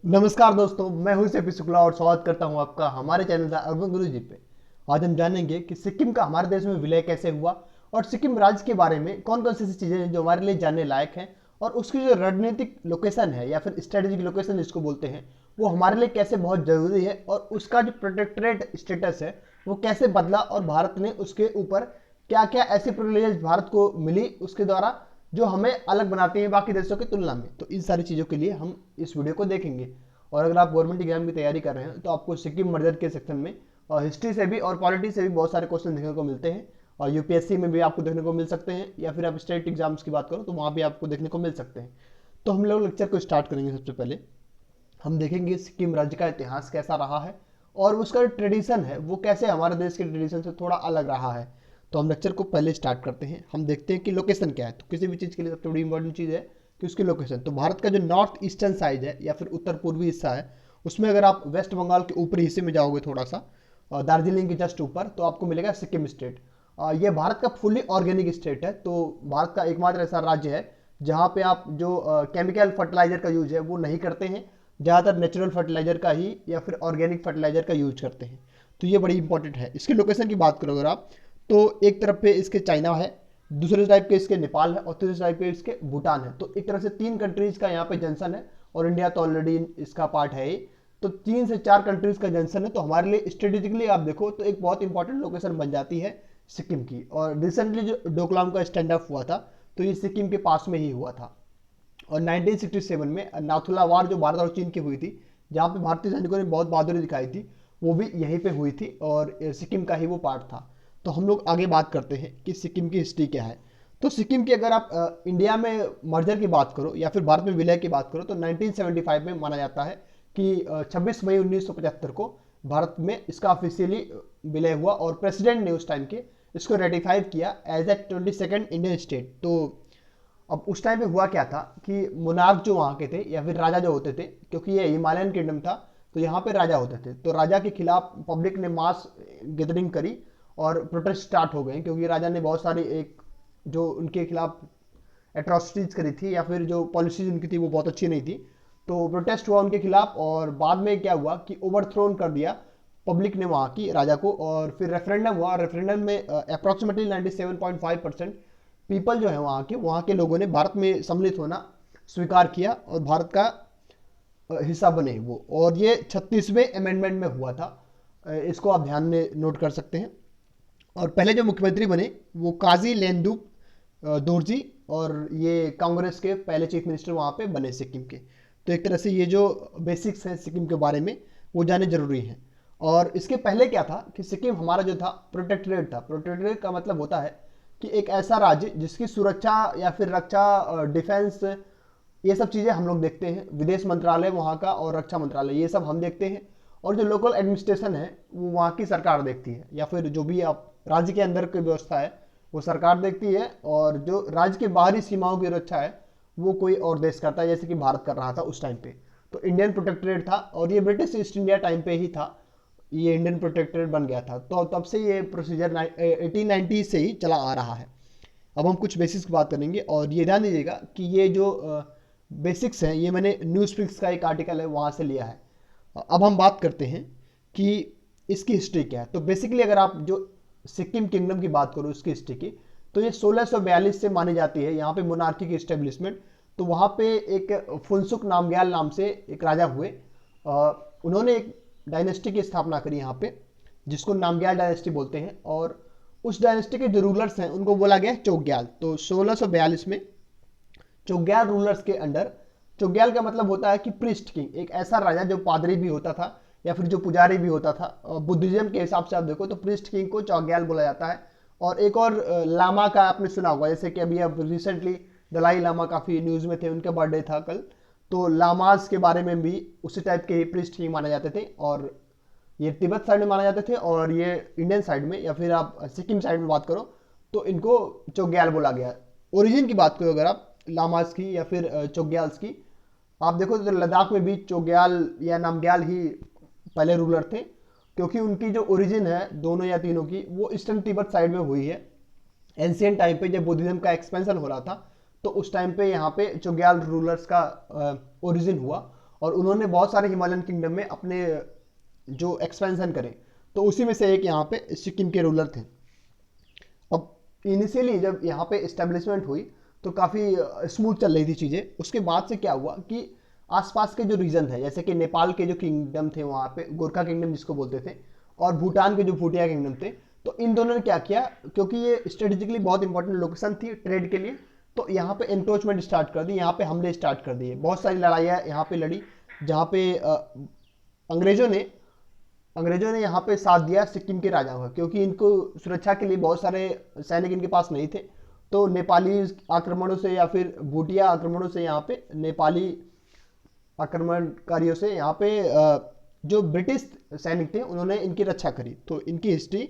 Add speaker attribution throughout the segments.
Speaker 1: नमस्कार दोस्तों, मैं हूं सेपी शुक्ला और स्वागत करता हूं आपका हमारे चैनल द अर्बन गुरु जी पे। आज हम जानेंगे कि सिक्किम का हमारे देश में विलय कैसे हुआ और सिक्किम राज्य के बारे में कौन कौन सी ऐसी चीज़ें हैं जो हमारे लिए जानने लायक हैं, और उसकी जो रणनीतिक लोकेशन है या फिर स्ट्रेटेजिक लोकेशन जिसको बोलते हैं, वो हमारे लिए कैसे बहुत ज़रूरी है, और उसका जो प्रोटेक्टरेट स्टेटस है वो कैसे बदला, और भारत ने उसके ऊपर क्या क्या ऐसी प्रिविलेज भारत को मिली उसके द्वारा जो हमें अलग बनाती हैं बाकी देशों की तुलना में। तो इन सारी चीज़ों के लिए हम इस वीडियो को देखेंगे। और अगर आप गवर्नमेंट एग्जाम की तैयारी कर रहे हैं तो आपको सिक्किम मर्जर के सेक्शन में और हिस्ट्री से भी और पॉलिटी से भी बहुत सारे क्वेश्चन देखने को मिलते हैं, और यूपीएससी में भी आपको देखने को मिल सकते हैं, या फिर आप स्टेट एग्जाम्स की बात करो तो वहाँ भी आपको देखने को मिल सकते हैं। तो हम लोग लेक्चर को स्टार्ट करेंगे। सबसे पहले हम देखेंगे सिक्किम राज्य का इतिहास कैसा रहा है और उसका ट्रेडिशन है वो कैसे हमारे देश के ट्रेडिशन से थोड़ा अलग रहा है। तो हम लेक्चर को पहले स्टार्ट करते हैं। हम देखते हैं कि लोकेशन क्या है। तो किसी भी चीज़ के लिए सबसे बड़ी इंपॉर्टेंट चीज़ है कि उसकी लोकेशन। तो भारत का जो नॉर्थ ईस्टर्न साइड है या फिर उत्तर पूर्वी हिस्सा है, उसमें अगर आप वेस्ट बंगाल के ऊपरी हिस्से में जाओगे थोड़ा सा, दार्जिलिंग के जस्ट ऊपर, तो आपको मिलेगा सिक्किम स्टेट। ये भारत का फुली ऑर्गेनिक स्टेट है। तो भारत का एकमात्र ऐसा राज्य है जहाँ पे आप जो केमिकल फर्टिलाइजर का यूज है वो नहीं करते हैं, ज़्यादातर नेचुरल फर्टिलाइजर का ही या फिर ऑर्गेनिक फर्टिलाइजर का यूज करते हैं। तो ये बड़ी इंपॉर्टेंट है। इसकी लोकेशन की बात करो अगर आप, तो एक तरफ पे इसके चाइना है, दूसरे टाइप के इसके नेपाल है, और तीसरे टाइप के इसके भूटान है। तो एक तरह से तीन कंट्रीज का यहाँ पे जंक्शन है, और इंडिया तो ऑलरेडी इसका पार्ट है ही। तो 3 से 4 कंट्रीज का जंक्शन है। तो हमारे लिए स्ट्रेटेजिकली आप देखो तो एक बहुत इंपॉर्टेंट लोकेशन बन जाती है सिक्किम की। और रिसेंटली जो डोकलाम का स्टैंड अप हुआ था तो ये सिक्किम के पास में ही हुआ था। और 1967 में नाथुला वार जो भारत और चीन की हुई थी, जहाँ पे भारतीय सैनिकों ने बहुत बहादुरी दिखाई थी, वो भी यहीं पे हुई थी, और सिक्किम का ही वो पार्ट था। तो हम लोग आगे बात करते हैं कि सिक्किम की हिस्ट्री क्या है। तो सिक्किम की अगर आप इंडिया में मर्जर की बात करो या फिर भारत में विलय की बात करो तो 1975 में माना जाता है कि 26 मई 1975 को भारत में इसका ऑफिशियली विलय हुआ, और प्रेसिडेंट ने उस टाइम के इसको रेटिफाई किया as a 22nd Indian state. तो अब उस टाइम पे हुआ क्या था कि मोनार्क जो वहाँ के थे या फिर राजा जो होते थे, क्योंकि ये हिमालयन किंगडम था तो यहाँ पे राजा होते थे, तो राजा के खिलाफ पब्लिक ने मास गैदरिंग करी और प्रोटेस्ट स्टार्ट हो गए, क्योंकि राजा ने बहुत सारी एक जो उनके खिलाफ एट्रोसिटीज करी थी या फिर जो पॉलिसीज उनकी थी वो बहुत अच्छी नहीं थी। तो प्रोटेस्ट हुआ उनके खिलाफ, और बाद में क्या हुआ कि ओवरथ्रोन कर दिया पब्लिक ने वहाँ की राजा को, और फिर रेफरेंडम हुआ। रेफरेंडम में अप्रॉक्सीमेटली 97.5% पीपल जो है वहाँ के लोगों ने भारत में सम्मिलित होना स्वीकार किया और भारत का हिस्सा बने वो। और ये 36वें अमेंडमेंट में हुआ था। इसको आप ध्यान में नोट कर सकते हैं। और पहले जो मुख्यमंत्री बने वो काजी लेंदुप दोरजी, और ये कांग्रेस के पहले चीफ मिनिस्टर वहाँ पे बने सिक्किम के। तो एक तरह से ये जो बेसिक्स हैं सिक्किम के बारे में वो जाने जरूरी हैं। और इसके पहले क्या था कि सिक्किम हमारा जो था प्रोटेक्टरेट था। प्रोटेक्टरेट का मतलब होता है कि एक ऐसा राज्य जिसकी सुरक्षा या फिर रक्षा, डिफेंस, ये सब चीज़ें हम लोग देखते हैं। विदेश मंत्रालय वहाँ का और रक्षा मंत्रालय ये सब हम देखते हैं, और जो लोकल एडमिनिस्ट्रेशन है वो वहाँ की सरकार देखती है, या फिर जो भी आप राज्य के अंदर की व्यवस्था है वो सरकार देखती है, और जो राज्य के बाहरी सीमाओं की रक्षा है वो कोई और देश करता है, जैसे कि भारत कर रहा था उस टाइम पे। तो इंडियन प्रोटेक्टरेट था, और ये ब्रिटिश ईस्ट इंडिया टाइम पे ही था, ये इंडियन प्रोटेक्टरेट बन गया था। तो तब से ये प्रोसीजर 1890 से ही चला आ रहा है। अब हम कुछ बेसिक्स की बात करेंगे, और ये ध्यान दीजिएगा कि ये जो बेसिक्स हैं ये मैंने न्यूज़ पिक्स का एक आर्टिकल है वहाँ से लिया है। अब हम बात करते हैं कि इसकी हिस्ट्री क्या है। तो बेसिकली अगर आप जो सिक्किम किंगडम की बात करो उसकी हिस्ट्री की, तो ये 1642 से मानी जाती है यहाँ पे मोनार्की की इस्टेब्लिशमेंट। तो वहाँ पे एक फुनसुक नामग्याल नाम से एक राजा हुए। उन्होंने एक डायनेस्टी की स्थापना करी यहाँ पे, जिसको नामग्याल डायनेस्टी बोलते हैं, और उस डायनेस्टी के जो रूलर्स हैं उनको बोला गया है चोग्याल। तो 1642 में चोग्याल रूलर्स के अंडर, चोग्याल का मतलब होता है कि प्रिस्ट किंग, एक ऐसा राजा जो पादरी भी होता था या फिर जो पुजारी भी होता था। बुद्धिज्म के हिसाब से आप देखो तो प्रिस्ट किंग को चोग्याल बोला जाता है। और एक और लामा का आपने सुना होगा, जैसे कि अभी अब रिसेंटली दलाई लामा काफ़ी न्यूज़ में थे, उनका बर्थडे था कल। तो लामाज के बारे में भी उसी टाइप के ही प्रिस्ट किंग माने जाते थे, और ये तिब्बत साइड में माने जाते थे, और ये इंडियन साइड में या फिर आप सिक्किम साइड में बात करो तो इनको चोग्याल बोला गया। ओरिजिन की बात करो अगर आप लामास की या फिर चोग्याल्स की, आप देखो तो लद्दाख में भी चोग्याल या नामग्याल ही पहले रूलर थे, क्योंकि उनकी जो ओरिजिन है दोनों या तीनों की वो ईस्टर्न तिब्बत साइड में हुई है। एंशियंट टाइम पे जब बुद्धिज्म का एक्सपेंशन हो रहा था तो उस टाइम पे यहाँ पे चोग्याल रूलर्स का ओरिजिन हुआ। और उन्होंने बहुत सारे हिमालयन किंगडम में अपने जो एक्सपेंशन करे, तो उसी में से एक यहाँ पे सिक्किम के रूलर थे। अब इनिशियली जब यहाँ पे इस्टेब्लिशमेंट हुई तो काफ़ी स्मूथ चल रही थी चीज़ें। उसके बाद से क्या हुआ कि आसपास के जो रीजन है, जैसे कि नेपाल के जो किंगडम थे वहाँ पे गोरखा किंगडम जिसको बोलते थे, और भूटान के जो भूटिया किंगडम थे, तो इन दोनों ने क्या किया, क्योंकि ये स्ट्रेटेजिकली बहुत इंपॉर्टेंट लोकेशन थी ट्रेड के लिए, तो यहाँ पे एंक्रोचमेंट स्टार्ट कर दी, यहाँ पे हमले स्टार्ट कर दिए। बहुत सारी लड़ाइयाँ यहाँ पे लड़ी, जहाँ पे अंग्रेजों ने अंग्रेजों ने यहाँ पे साथ दिया सिक्किम के राजाओं का, क्योंकि इनको सुरक्षा के लिए बहुत सारे सैनिक इनके पास नहीं थे। तो नेपाली आक्रमणों से या फिर भूटिया आक्रमणों से, यहाँ पे नेपाली आक्रमणकारियों से यहाँ पे जो ब्रिटिश सैनिक थे उन्होंने इनकी रक्षा करी। तो इनकी हिस्ट्री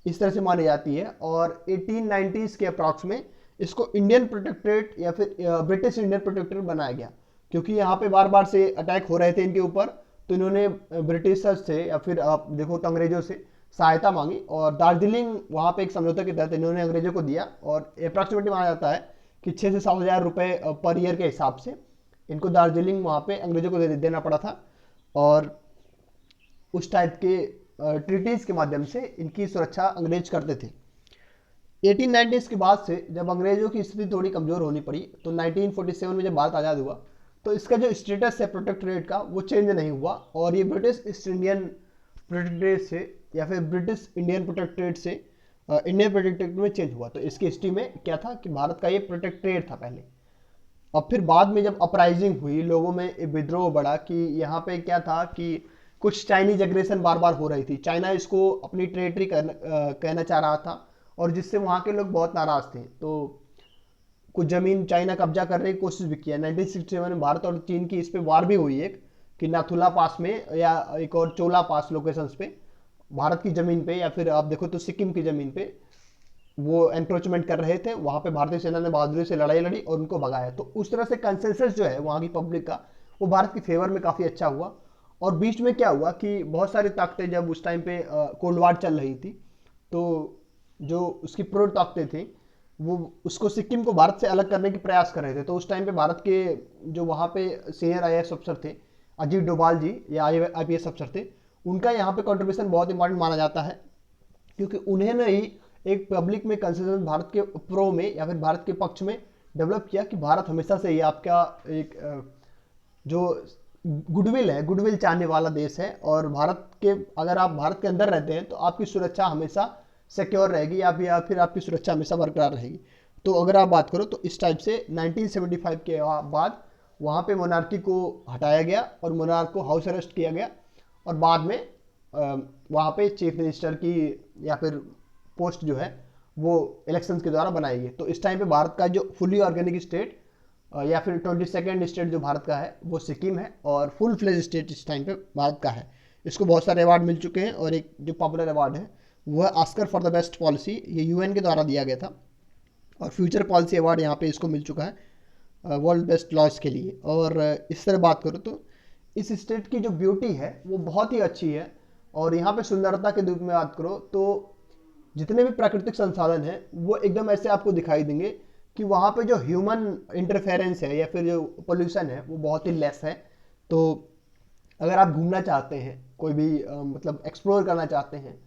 Speaker 1: इस तरह से मानी जाती है। और 1890s के अप्रॉक्स में इसको इंडियन प्रोटेक्टरेट या फिर ब्रिटिश इंडियन प्रोटेक्टरेट बनाया गया, क्योंकि यहाँ पे बार बार से अटैक हो रहे थे इनके ऊपर। तो इन्होंने ब्रिटिशर्स से या फिर आप देखो तो अंग्रेजों से सहायता मांगी, और दार्जिलिंग वहाँ पे एक समझौते के तहत इन्होंने अंग्रेजों को दिया। और अप्रॉक्सीमेटली माना जाता है कि 6 से 7 हज़ार रुपये पर ईयर के हिसाब से इनको दार्जिलिंग वहाँ पे अंग्रेजों को देना पड़ा था। और उस टाइप के ट्रीटीज के माध्यम से इनकी सुरक्षा अंग्रेज करते थे। 1890s के बाद से जब अंग्रेजों की स्थिति थोड़ी कमज़ोर होनी पड़ी, तो 1947 में जब भारत आज़ाद हुआ, तो इसका जो स्टेटस है प्रोटेक्टरेट का वो चेंज नहीं हुआ, और ये ब्रिटिश ईस्ट इंडियन प्रोटेक्टरेट से या फिर ब्रिटिश इंडियन प्रोटेक्टरेट से इंडियन प्रोटेक्टरेट में चेंज हुआ। तो इसकी हिस्ट्री में क्या था कि भारत का ये प्रोटेक्टरेट था पहले। और फिर बाद में जब अपराइजिंग हुई, लोगों में एक विद्रोह बढ़ा कि यहाँ पे क्या था कि कुछ चाइनीज एग्रेशन बार बार हो रही थी। चाइना इसको अपनी टेरिटरी कहना चाह रहा था, और जिससे वहाँ के लोग बहुत नाराज थे। तो कुछ जमीन चाइना कब्जा करने की कोशिश भी किया। 1967 में भारत और चीन की इस पे वार भी हुई एक, कि नाथुला पास में या एक और चोला पास लोकेशंस पे भारत की ज़मीन पे, या फिर आप देखो तो सिक्किम की ज़मीन पे वो एंक्रोचमेंट कर रहे थे। वहाँ पे भारतीय सेना ने बहादुरी से लड़ाई लड़ी और उनको भगाया। तो उस तरह से कंसेंसस जो है वहाँ की पब्लिक का, वो भारत की फेवर में काफ़ी अच्छा हुआ। और बीच में क्या हुआ कि बहुत सारी ताकतें, जब उस टाइम पे कोल्ड वार चल रही थी, तो जो उसकी प्रो ताकतें थी वो उसको सिक्किम को भारत से अलग करने की प्रयास कर रहे थे। तो उस टाइम पे भारत के जो वहाँ पे सीनियर IAS अफसर थे, अजीत डोभाल जी, या IPS अफसर थे, उनका यहाँ पे कंट्रीब्यूशन बहुत इंपॉर्टेंट माना जाता है, क्योंकि उन्होंने ही एक पब्लिक में कंसेंसस भारत के प्रो में या फिर भारत के पक्ष में डेवलप किया कि भारत हमेशा से ही आपका एक जो गुडविल है, गुडविल चाहने वाला देश है, और भारत के, अगर आप भारत के अंदर रहते हैं तो आपकी सुरक्षा हमेशा सिक्योर रहेगी, या फिर आपकी सुरक्षा हमेशा बरकरार रहेगी। तो अगर आप बात करो तो इस टाइप से 1975 के बाद वहाँ पे मोनार्की को हटाया गया और मोनार्क को हाउस अरेस्ट किया गया, और बाद में वहाँ पे चीफ मिनिस्टर की या फिर पोस्ट जो है वो इलेक्शंस के द्वारा बनाई गई। तो इस टाइम पे भारत का जो फुली ऑर्गेनिक स्टेट या फिर 22nd स्टेट जो भारत का है वो सिक्किम है, और फुल फ्लेज स्टेट इस टाइम पे भारत का है। इसको बहुत सारे अवार्ड मिल चुके हैं, और एक जो पॉपुलर अवार्ड है वो है Oscar for the best policy, ये UN के द्वारा दिया गया था। और फ्यूचर पॉलिसी अवार्ड यहाँ पे इसको मिल चुका है वर्ल्ड बेस्ट लॉज के लिए। और इस तरह बात करो तो इस स्टेट की जो ब्यूटी है वो बहुत ही अच्छी है। और यहाँ पे सुंदरता के रूप में बात करो तो जितने भी प्राकृतिक संसाधन हैं वो एकदम ऐसे आपको दिखाई देंगे कि वहाँ पे जो ह्यूमन इंटरफेरेंस है या फिर जो पोल्यूशन है वो बहुत ही लेस है। तो अगर आप घूमना चाहते हैं, कोई भी मतलब एक्सप्लोर करना चाहते हैं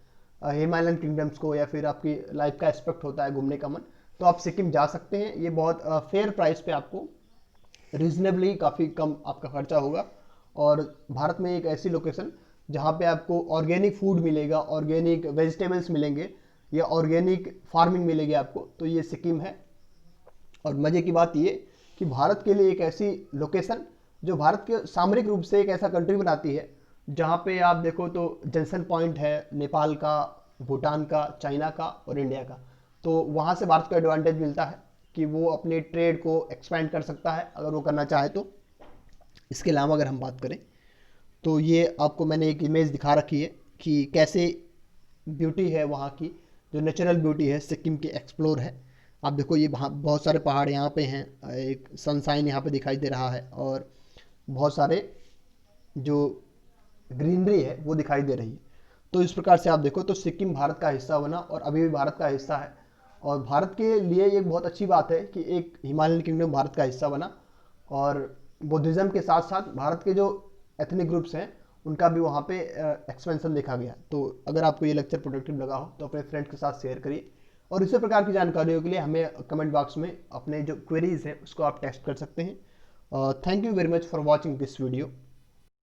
Speaker 1: हिमालयन किंगडम्स को, या फिर आपकी लाइफ का एस्पेक्ट होता है घूमने का मन, तो आप सिक्किम जा सकते हैं। ये बहुत फेयर प्राइस पे आपको रीजनेबली काफ़ी कम आपका खर्चा होगा। और भारत में एक ऐसी लोकेशन जहाँ पे आपको ऑर्गेनिक फूड मिलेगा, ऑर्गेनिक वेजिटेबल्स मिलेंगे, या ऑर्गेनिक फार्मिंग मिलेगी आपको, तो ये सिक्किम है। और मज़े की बात ये कि भारत के लिए एक ऐसी लोकेशन जो भारत के सामरिक रूप से एक ऐसा कंट्री बनाती है, जहाँ पे आप देखो तो जंक्शन पॉइंट है नेपाल का, भूटान का, चाइना का और इंडिया का। तो वहाँ से भारत को एडवांटेज मिलता है कि वो अपने ट्रेड को एक्सपेंड कर सकता है अगर वो करना चाहे तो। इसके अलावा अगर हम बात करें तो ये आपको मैंने एक इमेज दिखा रखी है कि कैसे ब्यूटी है वहाँ की, जो नेचुरल ब्यूटी है सिक्किम की एक्सप्लोर है। आप देखो ये बहुत सारे पहाड़ यहाँ पे हैं, एक सनसाइन यहाँ पे दिखाई दे रहा है, और बहुत सारे जो ग्रीनरी है वो दिखाई दे रही है। तो इस प्रकार से आप देखो तो सिक्किम भारत का हिस्सा बना और अभी भी भारत का हिस्सा है। और भारत के लिए एक बहुत अच्छी बात है कि एक हिमालयन किंगडम भारत का हिस्सा बना। और बुद्धिज़्म के साथ साथ भारत के जो एथनिक ग्रुप्स हैं उनका भी वहाँ पे एक्सपेंशन देखा गया। तो अगर आपको ये लेक्चर प्रोडक्टिव लगा हो तो अपने फ्रेंड्स के साथ शेयर करिए, और इसी प्रकार की जानकारियों के लिए हमें कमेंट बॉक्स में अपने जो क्वेरीज हैं उसको आप टेक्स्ट कर सकते हैं। Thank you very much for watching this video.